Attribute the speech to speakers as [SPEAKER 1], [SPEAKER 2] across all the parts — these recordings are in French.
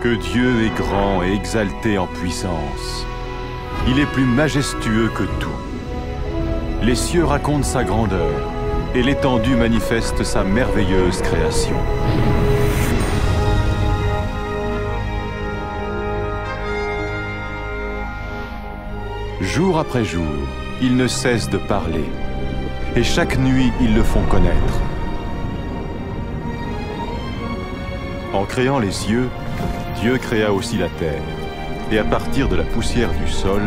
[SPEAKER 1] Que Dieu est grand et exalté en puissance. Il est plus majestueux que tout. Les cieux racontent sa grandeur, et l'étendue manifeste sa merveilleuse création. Jour après jour, ils ne cessent de parler, et chaque nuit, ils le font connaître. En créant les yeux, Dieu créa aussi la terre, et à partir de la poussière du sol,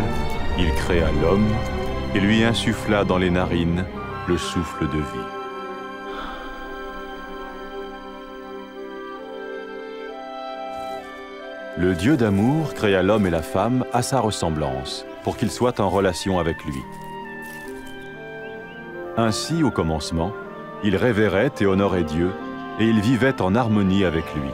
[SPEAKER 1] il créa l'homme et lui insuffla dans les narines le souffle de vie. Le Dieu d'amour créa l'homme et la femme à sa ressemblance, pour qu'ils soient en relation avec lui. Ainsi, au commencement, il révérait et honorait Dieu, et il vivait en harmonie avec lui.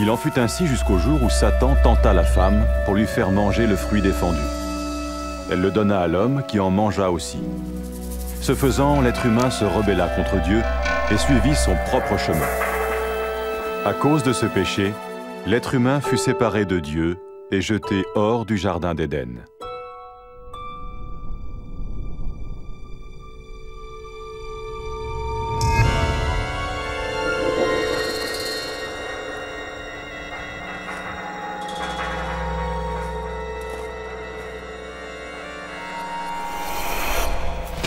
[SPEAKER 1] Il en fut ainsi jusqu'au jour où Satan tenta la femme pour lui faire manger le fruit défendu. Elle le donna à l'homme qui en mangea aussi. Ce faisant, l'être humain se rebella contre Dieu et suivit son propre chemin. À cause de ce péché, l'être humain fut séparé de Dieu et jeté hors du jardin d'Éden.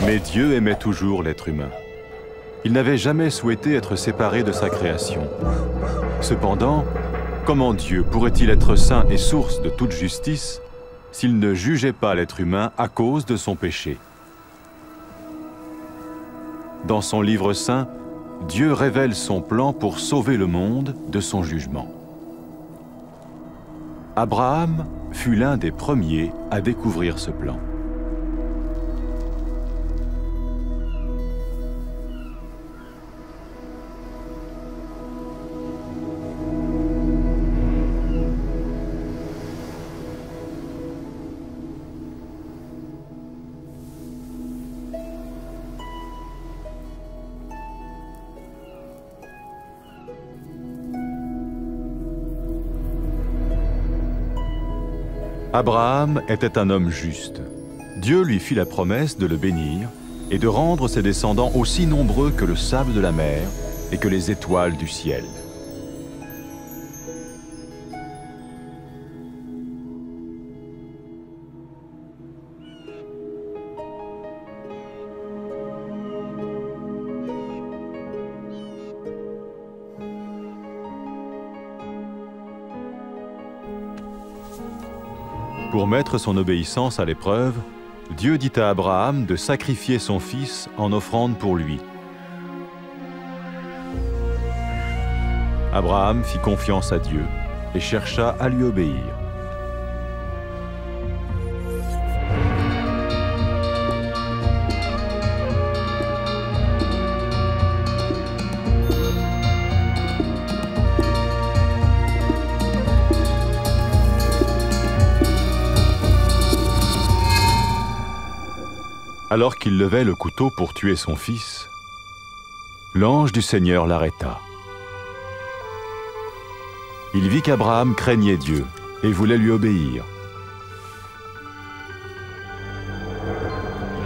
[SPEAKER 1] Mais Dieu aimait toujours l'être humain. Il n'avait jamais souhaité être séparé de sa création. Cependant, comment Dieu pourrait-il être saint et source de toute justice s'il ne jugeait pas l'être humain à cause de son péché? Dans son livre saint, Dieu révèle son plan pour sauver le monde de son jugement. Abraham fut l'un des premiers à découvrir ce plan. Abraham était un homme juste. Dieu lui fit la promesse de le bénir et de rendre ses descendants aussi nombreux que le sable de la mer et que les étoiles du ciel. Pour mettre son obéissance à l'épreuve, Dieu dit à Abraham de sacrifier son fils en offrande pour lui. Abraham fit confiance à Dieu et chercha à lui obéir. Alors qu'il levait le couteau pour tuer son fils, l'ange du Seigneur l'arrêta. Il vit qu'Abraham craignait Dieu et voulait lui obéir.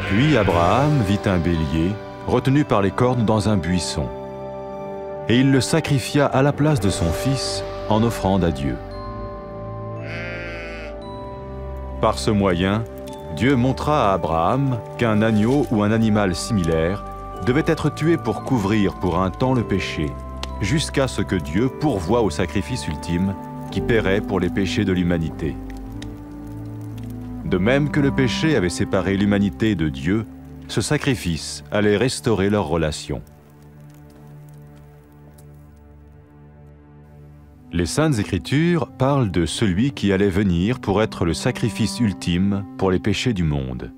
[SPEAKER 1] Puis Abraham vit un bélier retenu par les cornes dans un buisson, et il le sacrifia à la place de son fils en offrande à Dieu. Par ce moyen, Dieu montra à Abraham qu'un agneau ou un animal similaire devait être tué pour couvrir pour un temps le péché, jusqu'à ce que Dieu pourvoie au sacrifice ultime qui paierait pour les péchés de l'humanité. De même que le péché avait séparé l'humanité de Dieu, ce sacrifice allait restaurer leur relation. Les Saintes Écritures parlent de celui qui allait venir pour être le sacrifice ultime pour les péchés du monde.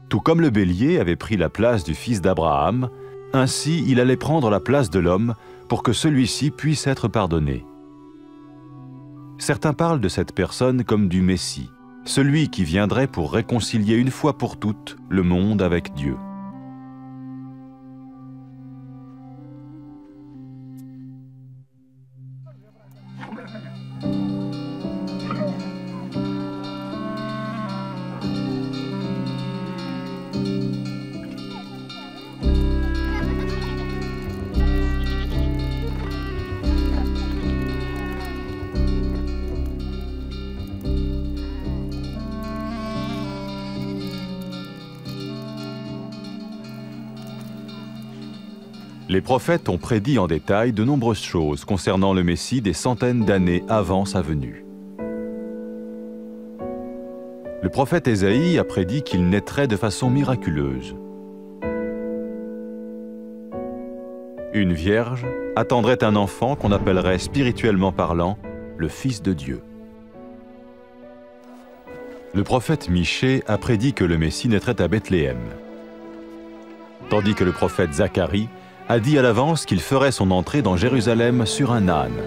[SPEAKER 1] Tout comme le bélier avait pris la place du fils d'Abraham, ainsi il allait prendre la place de l'homme pour que celui-ci puisse être pardonné. Certains parlent de cette personne comme du Messie, celui qui viendrait pour réconcilier une fois pour toutes le monde avec Dieu. Les prophètes ont prédit en détail de nombreuses choses concernant le Messie des centaines d'années avant sa venue. Le prophète Ésaïe a prédit qu'il naîtrait de façon miraculeuse. Une vierge attendrait un enfant qu'on appellerait spirituellement parlant le Fils de Dieu. Le prophète Michée a prédit que le Messie naîtrait à Bethléem, tandis que le prophète Zacharie a dit à l'avance qu'il ferait son entrée dans Jérusalem sur un âne,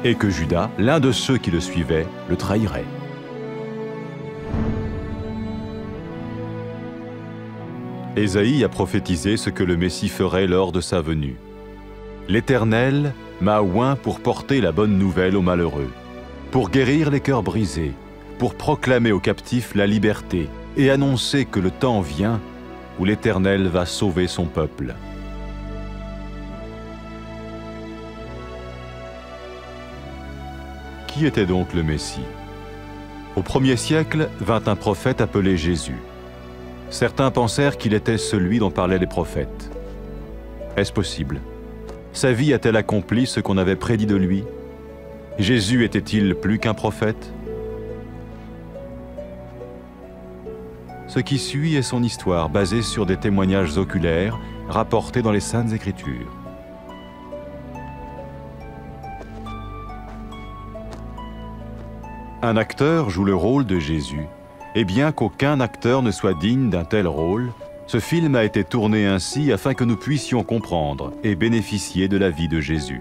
[SPEAKER 1] et que Judas, l'un de ceux qui le suivaient, le trahirait. Ésaïe a prophétisé ce que le Messie ferait lors de sa venue. « L'Éternel m'a oint pour porter la bonne nouvelle aux malheureux, pour guérir les cœurs brisés, pour proclamer aux captifs la liberté et annoncer que le temps vient où l'Éternel va sauver son peuple. » Qui était donc le Messie? Au 1er siècle vint un prophète appelé Jésus. Certains pensèrent qu'il était celui dont parlaient les prophètes. Est-ce possible? Sa vie a-t-elle accompli ce qu'on avait prédit de lui? Jésus était-il plus qu'un prophète? Ce qui suit est son histoire basée sur des témoignages oculaires rapportés dans les Saintes Écritures. Un acteur joue le rôle de Jésus, et bien qu'aucun acteur ne soit digne d'un tel rôle, ce film a été tourné ainsi afin que nous puissions comprendre et bénéficier de la vie de Jésus.